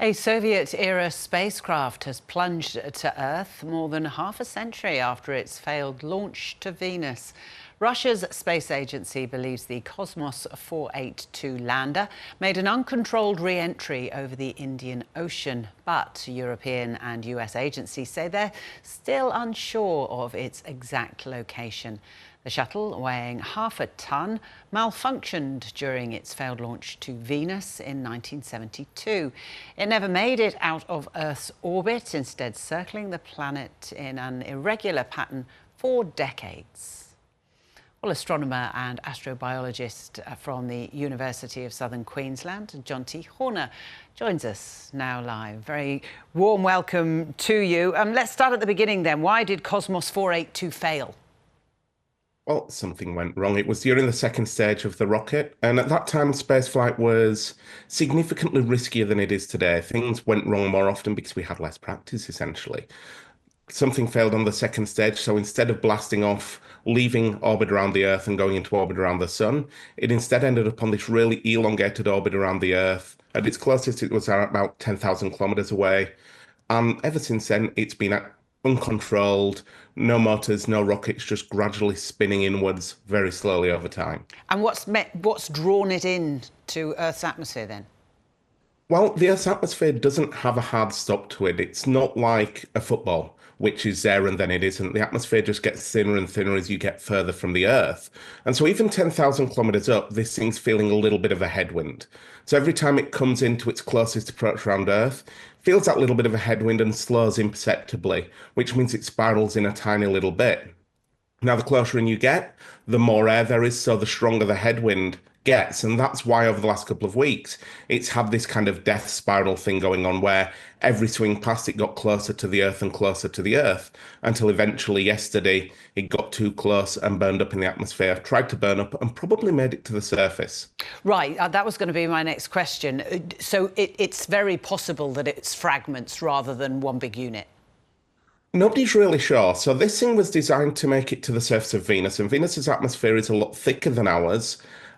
A Soviet-era spacecraft has plunged to Earth more than half a century after its failed launch to Venus. Russia's space agency believes the Kosmos 482 lander made an uncontrolled re-entry over the Indian Ocean, but European and US agencies say they're still unsure of its exact location. The shuttle, weighing half a ton, malfunctioned during its failed launch to Venus in 1972. It never made it out of Earth's orbit, instead circling the planet in an irregular pattern for decades. Well, astronomer and astrobiologist from the University of Southern Queensland, Jonty Horner, joins us now live. Very warm welcome to you. Let's start at the beginning then. Why did Kosmos 482 fail? Well, something went wrong. It was during the second stage of the rocket, and at that time, spaceflight was significantly riskier than it is today. Things went wrong more often because we had less practice, essentially. Something failed on the second stage, so instead of blasting off, leaving orbit around the Earth and going into orbit around the Sun, it instead ended up on this really elongated orbit around the Earth. At its closest, it was about 10,000 kilometers away. And ever since then, it's been uncontrolled, no motors, no rockets, just gradually spinning inwards very slowly over time. And what's drawn it in to Earth's atmosphere then? Well, the Earth's atmosphere doesn't have a hard stop to it. It's not like a football, which is there and then it isn't. The atmosphere just gets thinner and thinner as you get further from the Earth. And so even 10,000 kilometers up, this thing's feeling a little bit of a headwind. So every time it comes into its closest approach around Earth, feels that little bit of a headwind and slows imperceptibly, which means it spirals in a tiny little bit. Now, the closer in you get, the more air there is, so the stronger the headwind gets. And that's why over the last couple of weeks, it's had this kind of death spiral thing going on where every swing past it got closer to the Earth and closer to the Earth until eventually yesterday it got too close and burned up in the atmosphere, tried to burn up and probably made it to the surface. Right, that was going to be my next question. So it's very possible that it's fragments rather than one big unit. Nobody's really sure. So this thing was designed to make it to the surface of Venus, and Venus's atmosphere is a lot thicker than ours,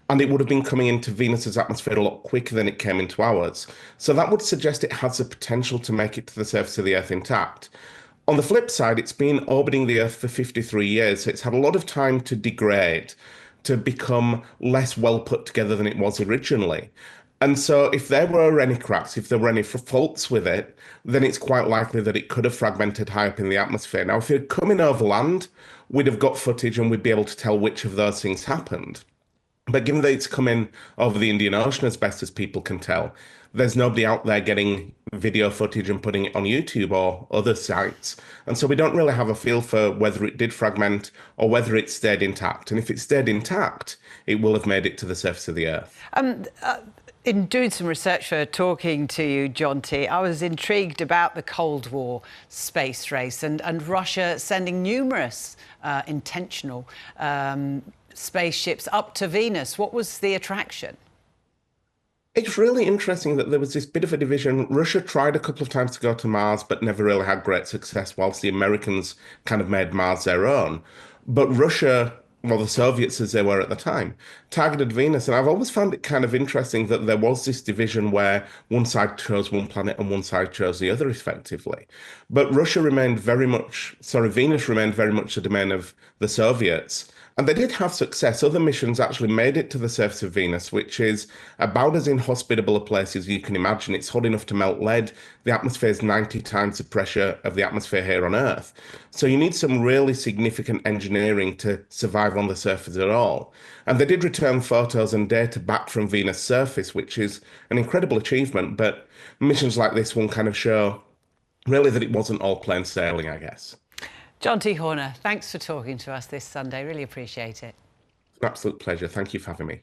and it would have been coming into Venus's atmosphere a lot quicker than it came into ours. So that would suggest it has the potential to make it to the surface of the Earth intact. On the flip side, it's been orbiting the Earth for 53 years, so it's had a lot of time to degrade, to become less well put together than it was originally. And so if there were any cracks, if there were any faults with it, then it's quite likely that it could have fragmented high up in the atmosphere. Now, if it had come in over land, we'd have got footage and we'd be able to tell which of those things happened. But given that it's come in over the Indian Ocean, as best as people can tell, there's nobody out there getting video footage and putting it on YouTube or other sites. And so we don't really have a feel for whether it did fragment or whether it stayed intact. And if it stayed intact, it will have made it to the surface of the Earth. In doing some research for talking to you, Jonty, I was intrigued about the Cold War space race and Russia sending numerous intentional spaceships up to Venus. What was the attraction? It's really interesting that there was this bit of a division. Russia tried a couple of times to go to Mars, but never really had great success, whilst the Americans kind of made Mars their own. But Russia, well, the Soviets, as they were at the time, targeted Venus. And I've always found it kind of interesting that there was this division where one side chose one planet and one side chose the other, effectively. But Venus remained very much the domain of the Soviets. And they did have success. Other missions actually made it to the surface of Venus, which is about as inhospitable a place as you can imagine. It's hot enough to melt lead. The atmosphere is 90 times the pressure of the atmosphere here on Earth. So you need some really significant engineering to survive on the surface at all. And they did return photos and data back from Venus' surface, which is an incredible achievement. But missions like this one kind of show really that it wasn't all plain sailing, I guess. Jonty Horner, thanks for talking to us this Sunday. Really appreciate it. An absolute pleasure. Thank you for having me.